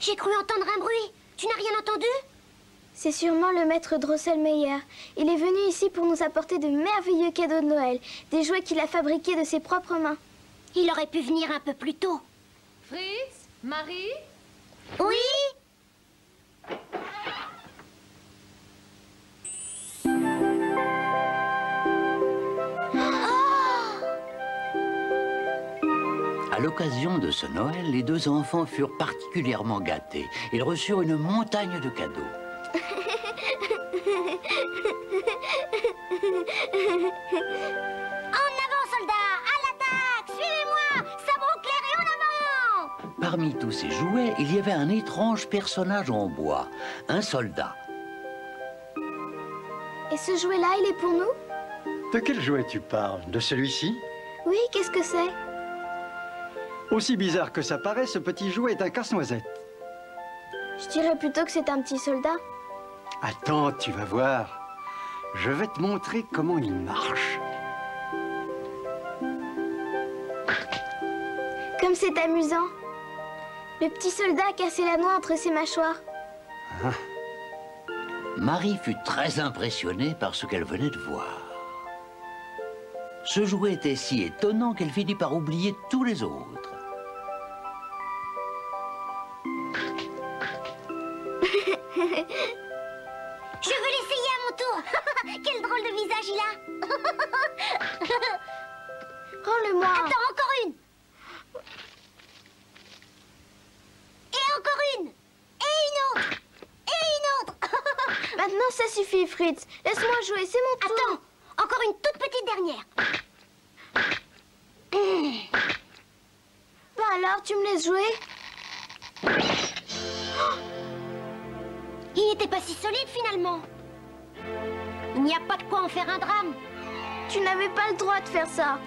J'ai cru entendre un bruit. Tu n'as rien entendu? C'est sûrement le maître Drosselmeyer. Il est venu ici pour nous apporter de merveilleux cadeaux de Noël. Des jouets qu'il a fabriqués de ses propres mains. Il aurait pu venir un peu plus tôt. Fritz? Marie? Oui? À l'occasion de ce Noël, les deux enfants furent particulièrement gâtés. Ils reçurent une montagne de cadeaux. En avant, soldats! À l'attaque! Suivez-moi! Sabre au clair et en avant! Parmi tous ces jouets, il y avait un étrange personnage en bois, un soldat. Et ce jouet-là, il est pour nous? De quel jouet tu parles? De celui-ci? Oui, qu'est-ce que c'est? Aussi bizarre que ça paraît, ce petit jouet est un casse-noisette. Je dirais plutôt que c'est un petit soldat. Attends, tu vas voir. Je vais te montrer comment il marche. Comme c'est amusant. Le petit soldat a cassé la noix entre ses mâchoires. Ah. Marie fut très impressionnée par ce qu'elle venait de voir. Ce jouet était si étonnant qu'elle finit par oublier tous les autres. Je veux l'essayer à mon tour. Quel drôle de visage il a. Rends-le-moi. Attends, encore une. Et encore une. Et une autre. Et une autre. Maintenant, ça suffit, Fritz. Laisse-moi jouer, c'est mon tour. Attends, encore une toute petite dernière. Bah alors, tu me laisses jouer? Il n'était pas si solide finalement. Il n'y a pas de quoi en faire un drame. Tu n'avais pas le droit de faire ça.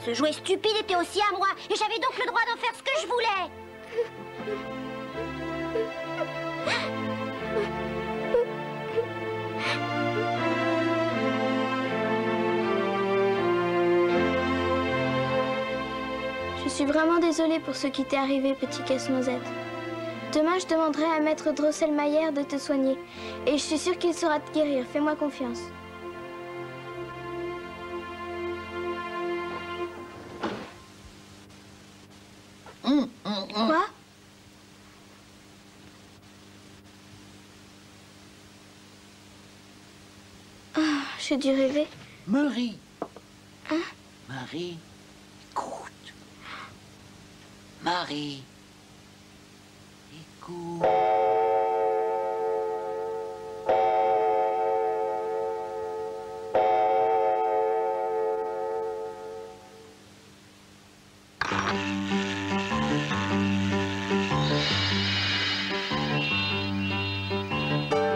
Ce jouet stupide était aussi à moi et j'avais donc le droit d'en faire ce que je voulais. Je suis vraiment désolée pour ce qui t'est arrivé, petit casse-noisette. Demain, je demanderai à maître Drosselmeyer de te soigner. Et je suis sûre qu'il saura te guérir. Fais-moi confiance. Quoi? Oh, j'ai dû rêver. Marie! Hein? Marie, écoute. Marie, écoute.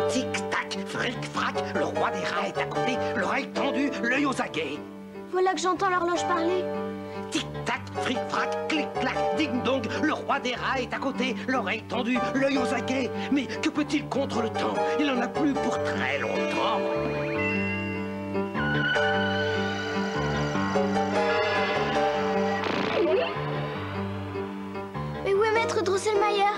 Tic-tac, fric-frac, le roi des rats est à côté, l'oreille tendue, l'œil aux aguets. Voilà que j'entends l'horloge parler. Tic-tac, fric-frac, clic-clac, ding-dong, le roi des rats est à côté, l'oreille tendue, l'œil aux aguets. Mais que peut-il contre le temps? Il n'en a plus pour très longtemps. Mais où est maître Drosselmeyer?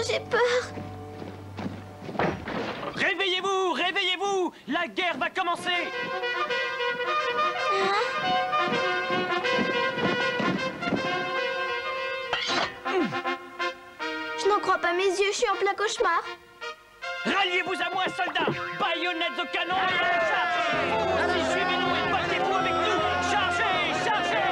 J'ai peur. Réveillez-vous, réveillez-vous! La guerre va commencer! Je n'en crois pas mes yeux, je suis en plein cauchemar. Ralliez-vous à moi, soldats! Baïonnettes au canon et à la charge! Vous aussi, suivez-nous et battez-vous avec nous! Chargez, chargez!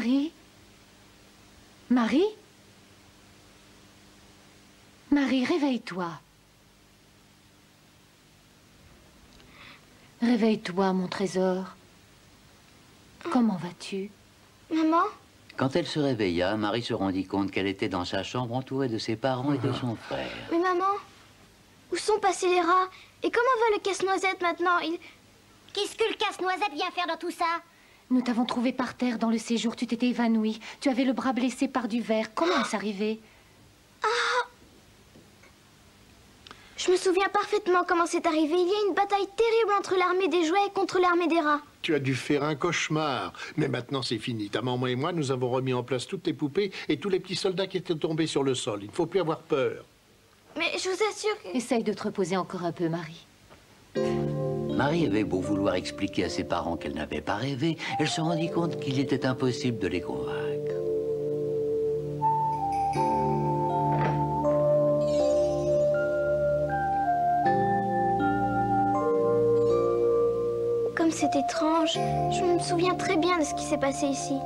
Marie? Marie? Marie, réveille-toi. Réveille-toi, mon trésor. Comment vas-tu? Maman? Quand elle se réveilla, Marie se rendit compte qu'elle était dans sa chambre entourée de ses parents et de son frère. Mais maman, où sont passés les rats? Et comment va le casse-noisette maintenant? Qu'est-ce que le casse-noisette vient faire dans tout ça? Nous t'avons trouvé par terre dans le séjour. Tu t'étais évanouie. Tu avais le bras blessé par du verre. Comment est-ce arrivé? Je me souviens parfaitement comment c'est arrivé. Il y a une bataille terrible entre l'armée des jouets contre l'armée des rats. Tu as dû faire un cauchemar. Mais maintenant, c'est fini. Ta maman et moi, nous avons remis en place toutes les poupées et tous les petits soldats qui étaient tombés sur le sol. Il ne faut plus avoir peur. Mais je vous assure que... Essaye de te reposer encore un peu, Marie. Marie avait beau vouloir expliquer à ses parents qu'elle n'avait pas rêvé, elle se rendit compte qu'il était impossible de les convaincre. Comme c'est étrange, je me souviens très bien de ce qui s'est passé ici.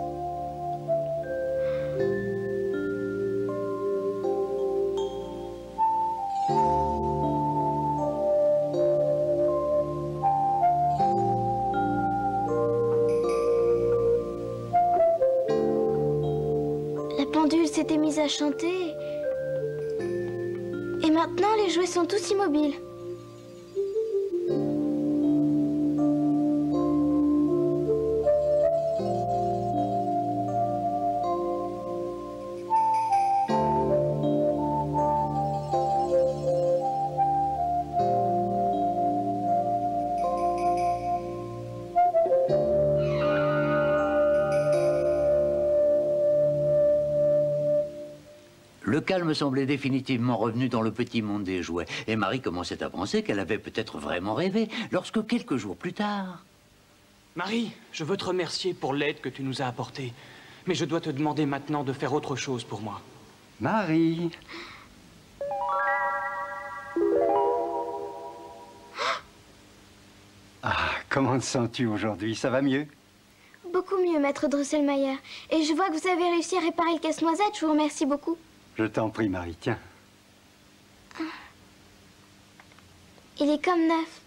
La pendule s'était mise à chanter. Et maintenant, les jouets sont tous immobiles. Le calme semblait définitivement revenu dans le petit monde des jouets, et Marie commençait à penser qu'elle avait peut-être vraiment rêvé, lorsque quelques jours plus tard... Marie, je veux te remercier pour l'aide que tu nous as apportée. Mais je dois te demander maintenant de faire autre chose pour moi. Marie. Ah, comment te sens-tu aujourd'hui? Ça va mieux? Beaucoup mieux, maître Drosselmayer. Et je vois que vous avez réussi à réparer le casse-noisette. Je vous remercie beaucoup. Je t'en prie, Marie, tiens. Il est comme neuf.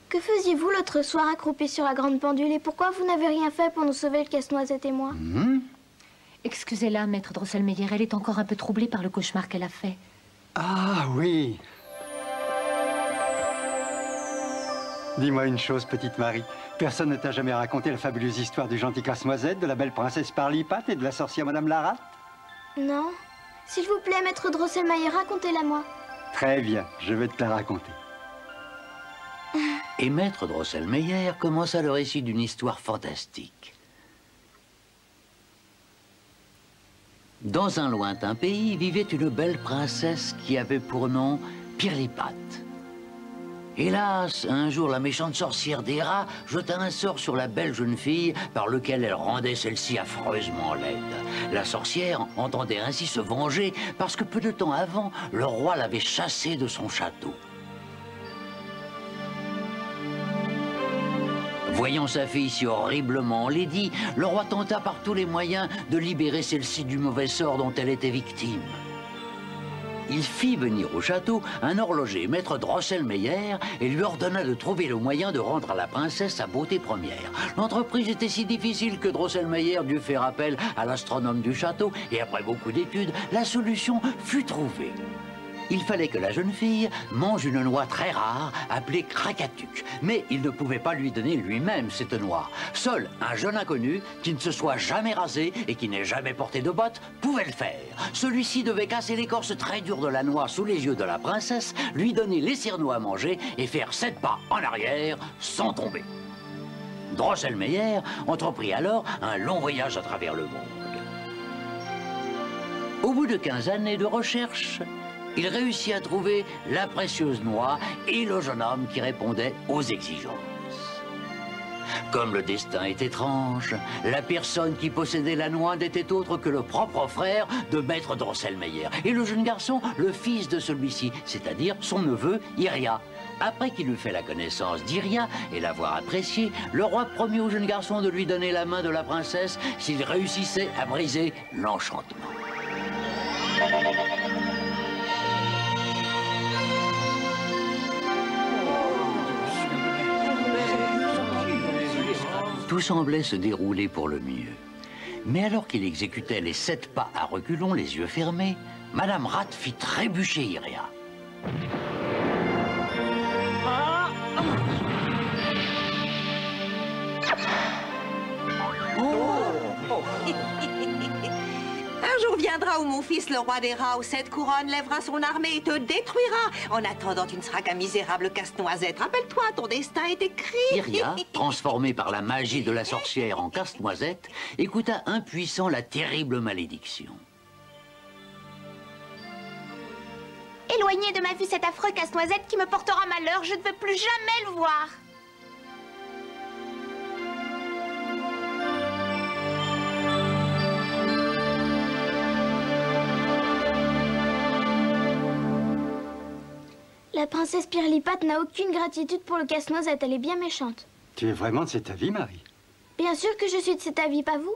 Que faisiez-vous l'autre soir accroupi sur la grande pendule? Et pourquoi vous n'avez rien fait pour nous sauver, le casse-noisette et moi? Excusez-la, maître Drosselmayer. Elle est encore un peu troublée par le cauchemar qu'elle a fait. Ah, oui. Dis-moi une chose, petite Marie. Personne ne t'a jamais raconté la fabuleuse histoire du gentil casse-noisette, de la belle princesse Parlipat et de la sorcière Madame Laratte? Non. S'il vous plaît, maître Drosselmayer, racontez-la moi. Très bien, je vais te la raconter. Et maître Drosselmayer commença le récit d'une histoire fantastique. Dans un lointain pays vivait une belle princesse qui avait pour nom Pirlipat. Hélas, un jour, la méchante sorcière des rats jeta un sort sur la belle jeune fille par lequel elle rendait celle-ci affreusement laide. La sorcière entendait ainsi se venger parce que peu de temps avant, le roi l'avait chassée de son château. Voyant sa fille si horriblement enlaidie, le roi tenta par tous les moyens de libérer celle-ci du mauvais sort dont elle était victime. Il fit venir au château un horloger, maître Drosselmayer, et lui ordonna de trouver le moyen de rendre à la princesse sa beauté première. L'entreprise était si difficile que Drosselmayer dut faire appel à l'astronome du château, et après beaucoup d'études, la solution fut trouvée. Il fallait que la jeune fille mange une noix très rare, appelée Krakatuk. Mais il ne pouvait pas lui donner lui-même cette noix. Seul un jeune inconnu, qui ne se soit jamais rasé et qui n'ait jamais porté de bottes, pouvait le faire. Celui-ci devait casser l'écorce très dure de la noix sous les yeux de la princesse, lui donner les cire-noix à manger et faire 7 pas en arrière sans tomber. Drosselmayer entreprit alors un long voyage à travers le monde. Au bout de 15 années de recherche, il réussit à trouver la précieuse noix et le jeune homme qui répondait aux exigences. Comme le destin est étrange, la personne qui possédait la noix n'était autre que le propre frère de maître Drosselmayer. Et le jeune garçon, le fils de celui-ci, c'est-à-dire son neveu Iria. Après qu'il eut fait la connaissance d'Iria et l'avoir appréciée, le roi promit au jeune garçon de lui donner la main de la princesse s'il réussissait à briser l'enchantement. Tout semblait se dérouler pour le mieux. Mais alors qu'il exécutait les 7 pas à reculons, les yeux fermés, Madame Rat fit trébucher Iria. Un jour viendra où mon fils, le roi des rats aux 7 couronnes, lèvera son armée et te détruira. En attendant, tu ne seras qu'un misérable casse-noisette. Rappelle-toi, ton destin est écrit. Iria, transformée par la magie de la sorcière en casse-noisette, écouta impuissant la terrible malédiction. Éloignez de ma vue cet affreux casse-noisette qui me portera malheur. Je ne veux plus jamais le voir. La princesse Pirlipat n'a aucune gratitude pour le casse-noisette, elle est bien méchante. Tu es vraiment de cet avis, Marie? Bien sûr que je suis de cet avis, pas vous?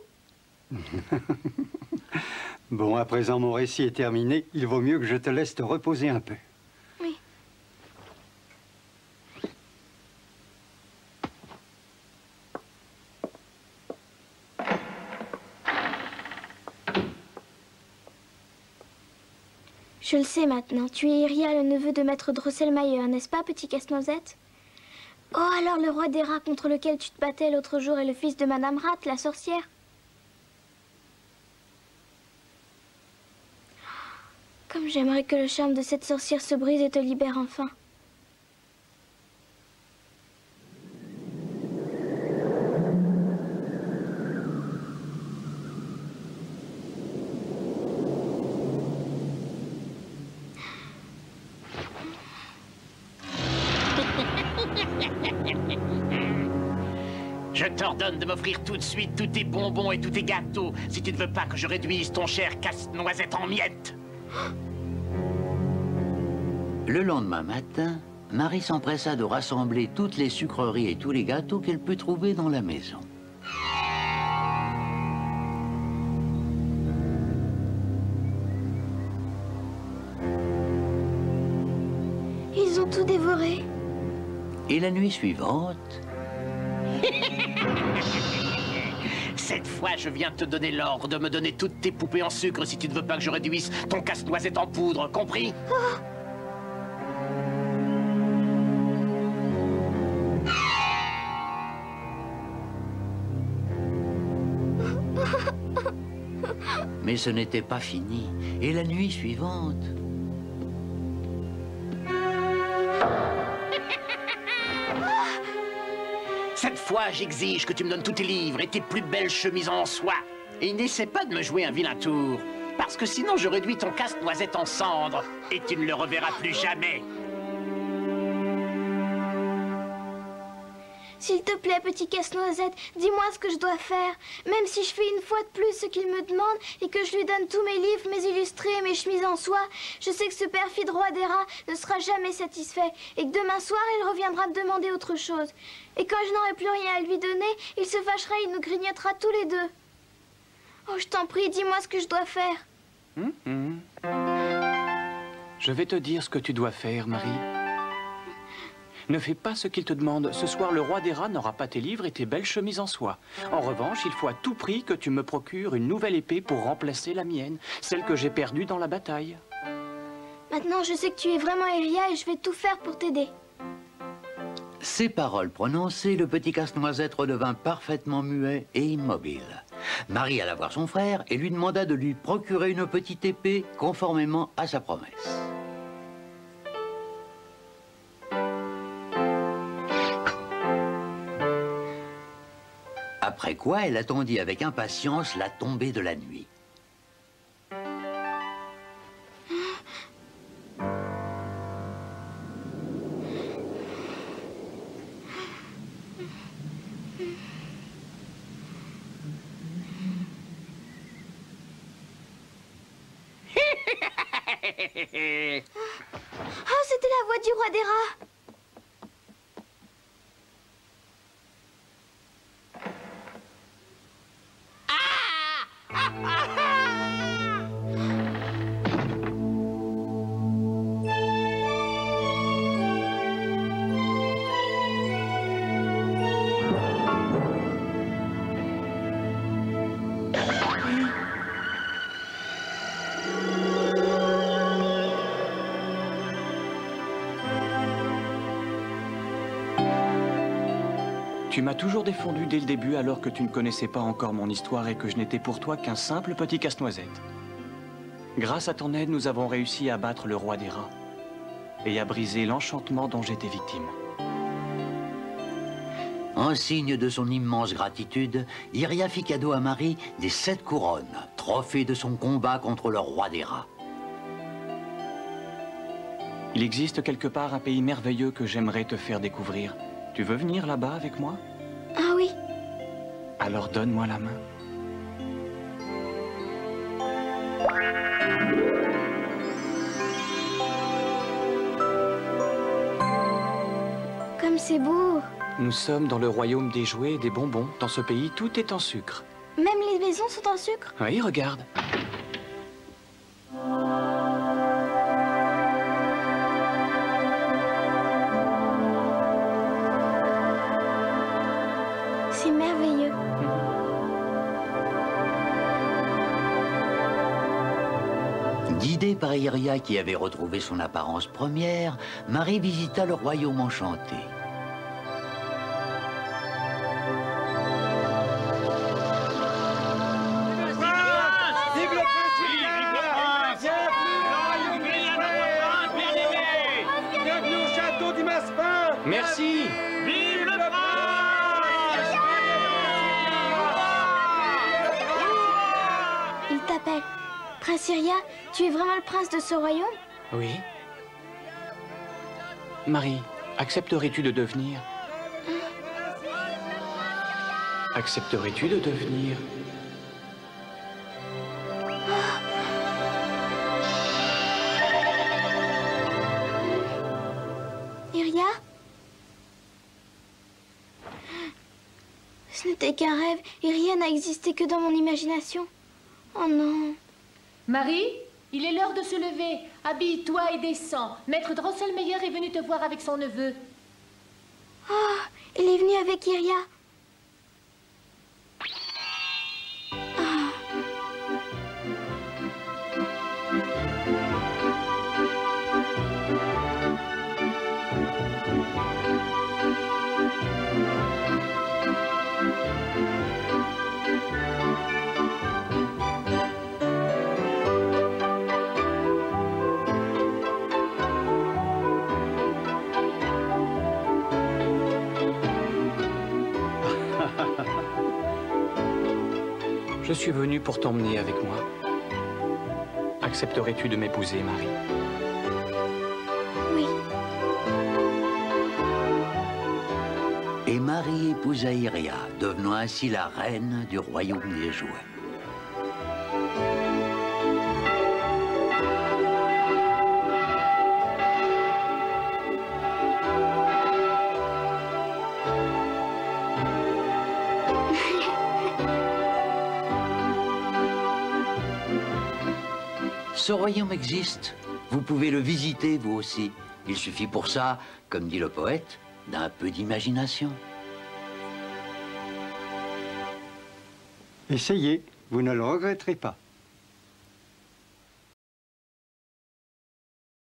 Bon, à présent, mon récit est terminé. Il vaut mieux que je te laisse te reposer un peu. Oui. Je le sais maintenant, tu es Iria, le neveu de maître Drosselmayer, n'est-ce pas, petit casse-noisette? Oh, alors le roi des rats contre lequel tu te battais l'autre jour est le fils de Madame Rat, la sorcière? Comme j'aimerais que le charme de cette sorcière se brise et te libère enfin. Je t'ordonne de m'offrir tout de suite tous tes bonbons et tous tes gâteaux si tu ne veux pas que je réduise ton cher casse-noisette en miettes. Le lendemain matin, Marie s'empressa de rassembler toutes les sucreries et tous les gâteaux qu'elle peut trouver dans la maison. Ils ont tout dévoré. Et la nuit suivante... Cette fois, je viens te donner l'ordre de me donner toutes tes poupées en sucre si tu ne veux pas que je réduise ton casse-noisette en poudre, compris? Mais ce n'était pas fini. Et la nuit suivante... Cette fois, j'exige que tu me donnes tous tes livres et tes plus belles chemises en soie. Et n'essaie pas de me jouer un vilain tour. Parce que sinon, je réduis ton casse-noisette en cendres. Et tu ne le reverras plus jamais. S'il te plaît, petit casse-noisette, dis-moi ce que je dois faire. Même si je fais une fois de plus ce qu'il me demande et que je lui donne tous mes livres, mes illustrés et mes chemises en soie, je sais que ce perfide roi des rats ne sera jamais satisfait et que demain soir, il reviendra me demander autre chose. Et quand je n'aurai plus rien à lui donner, il se fâchera et il nous grignotera tous les deux. Oh, je t'en prie, dis-moi ce que je dois faire. Je vais te dire ce que tu dois faire, Marie. Ne fais pas ce qu'il te demande. Ce soir, le roi des rats n'aura pas tes livres et tes belles chemises en soie. En revanche, il faut à tout prix que tu me procures une nouvelle épée pour remplacer la mienne, celle que j'ai perdue dans la bataille. Maintenant, je sais que tu es vraiment Iria et je vais tout faire pour t'aider. Ces paroles prononcées, le petit casse-noisette redevint parfaitement muet et immobile. Marie alla voir son frère et lui demanda de lui procurer une petite épée conformément à sa promesse. Après quoi, elle attendit avec impatience la tombée de la nuit. Oh, c'était la voix du roi des rats. Tu m'as toujours défendu dès le début alors que tu ne connaissais pas encore mon histoire et que je n'étais pour toi qu'un simple petit casse-noisette. Grâce à ton aide, nous avons réussi à battre le roi des rats et à briser l'enchantement dont j'étais victime. En signe de son immense gratitude, Iria fit cadeau à Marie des 7 couronnes, trophée de son combat contre le roi des rats. Il existe quelque part un pays merveilleux que j'aimerais te faire découvrir. Tu veux venir là-bas avec moi? Ah oui. Alors donne-moi la main. Comme c'est beau. Nous sommes dans le royaume des jouets et des bonbons. Dans ce pays, tout est en sucre. Même les maisons sont en sucre? Oui, regarde. C'est merveilleux. Guidée par Iria qui avait retrouvé son apparence première, Marie visita le royaume enchanté. Merci. Vive le prince! Il t'appelle. Prince Iria, tu es vraiment le prince de ce royaume? Oui. Marie, accepterais-tu de devenir? Accepterais-tu de devenir? Iria? Ce n'était qu'un rêve. Iria n'a existé que dans mon imagination. Oh non. Marie, il est l'heure de se lever. Habille-toi et descends. Maître Drosselmeyer est venu te voir avec son neveu. Oh, il est venu avec Iria. Je suis venu pour t'emmener avec moi. Accepterais-tu de m'épouser, Marie? Oui. Et Marie épousa Iria, devenant ainsi la reine du royaume des jouets. Ce royaume existe. Vous pouvez le visiter, vous aussi. Il suffit pour ça, comme dit le poète, d'un peu d'imagination. Essayez, vous ne le regretterez pas.